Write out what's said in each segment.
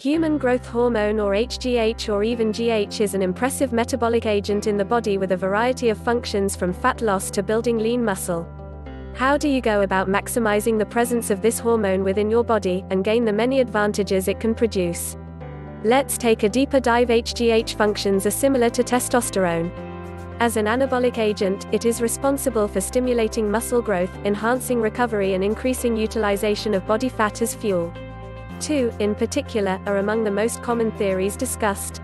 Human growth hormone, or HGH or even GH, is an impressive metabolic agent in the body with a variety of functions from fat loss to building lean muscle. How do you go about maximizing the presence of this hormone within your body, and gain the many advantages it can produce? Let's take a deeper dive. HGH functions are similar to testosterone. As an anabolic agent, it is responsible for stimulating muscle growth, enhancing recovery and increasing utilization of body fat as fuel. Two, in particular, are among the most common theories discussed.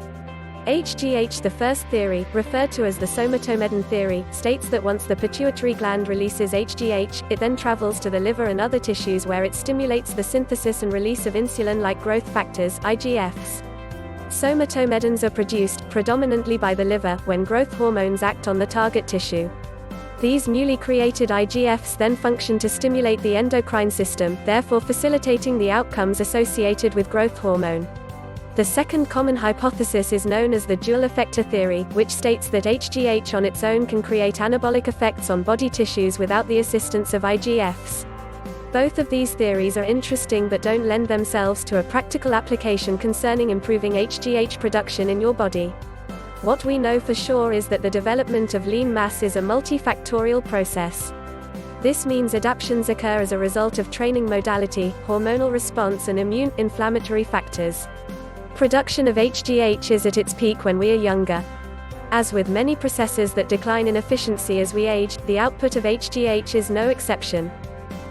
HGH. The first theory, referred to as the somatomedin theory, states that once the pituitary gland releases HGH, it then travels to the liver and other tissues where it stimulates the synthesis and release of insulin-like growth factors, IGFs. Somatomedins are produced, predominantly by the liver, when growth hormones act on the target tissue. These newly created IGFs then function to stimulate the endocrine system, therefore facilitating the outcomes associated with growth hormone. The second common hypothesis is known as the dual effector theory, which states that HGH on its own can create anabolic effects on body tissues without the assistance of IGFs. Both of these theories are interesting but don't lend themselves to a practical application concerning improving HGH production in your body. What we know for sure is that the development of lean mass is a multifactorial process. This means adaptations occur as a result of training modality, hormonal response and immune inflammatory factors. Production of HGH is at its peak when we are younger. As with many processes that decline in efficiency as we age, the output of HGH is no exception.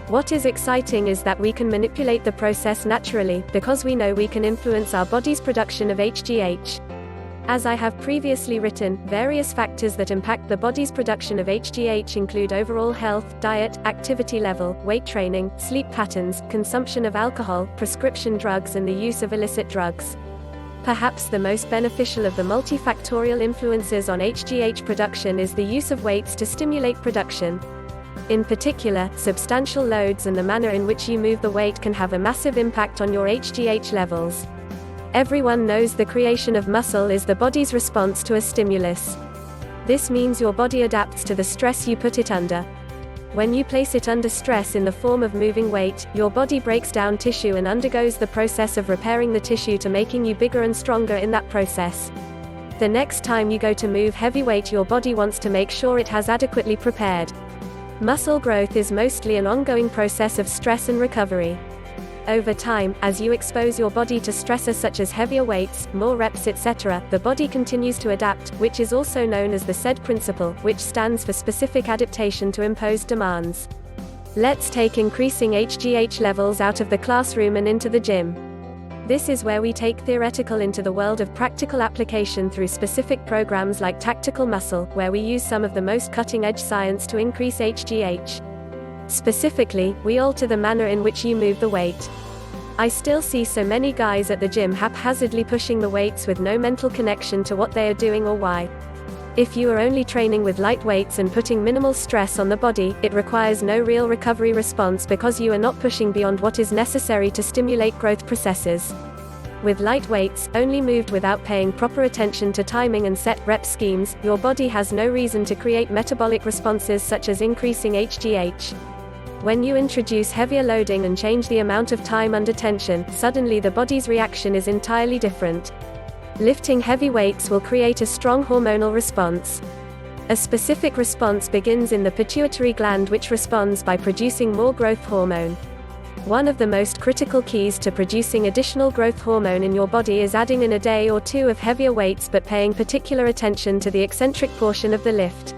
What is exciting is that we can manipulate the process naturally, because we know we can influence our body's production of HGH. As I have previously written, various factors that impact the body's production of HGH include overall health, diet, activity level, weight training, sleep patterns, consumption of alcohol, prescription drugs and the use of illicit drugs. Perhaps the most beneficial of the multifactorial influences on HGH production is the use of weights to stimulate production. In particular, substantial loads and the manner in which you move the weight can have a massive impact on your HGH levels. Everyone knows the creation of muscle is the body's response to a stimulus. This means your body adapts to the stress you put it under. When you place it under stress in the form of moving weight, your body breaks down tissue and undergoes the process of repairing the tissue to making you bigger and stronger in that process. The next time you go to move heavy weight, your body wants to make sure it has adequately prepared. Muscle growth is mostly an ongoing process of stress and recovery. Over time, as you expose your body to stressors such as heavier weights, more reps, etc., the body continues to adapt, which is also known as the SAID principle, which stands for specific adaptation to imposed demands. Let's take increasing HGH levels out of the classroom and into the gym. This is where we take theoretical into the world of practical application through specific programs like tactical muscle, where we use some of the most cutting-edge science to increase HGH. Specifically, we alter the manner in which you move the weight. I still see so many guys at the gym haphazardly pushing the weights with no mental connection to what they are doing or why. If you are only training with light weights and putting minimal stress on the body, it requires no real recovery response because you are not pushing beyond what is necessary to stimulate growth processes. With light weights, only moved without paying proper attention to timing and set rep schemes, your body has no reason to create metabolic responses such as increasing HGH. When you introduce heavier loading and change the amount of time under tension, suddenly the body's reaction is entirely different. Lifting heavy weights will create a strong hormonal response. A specific response begins in the pituitary gland, which responds by producing more growth hormone. One of the most critical keys to producing additional growth hormone in your body is adding in a day or two of heavier weights but paying particular attention to the eccentric portion of the lift.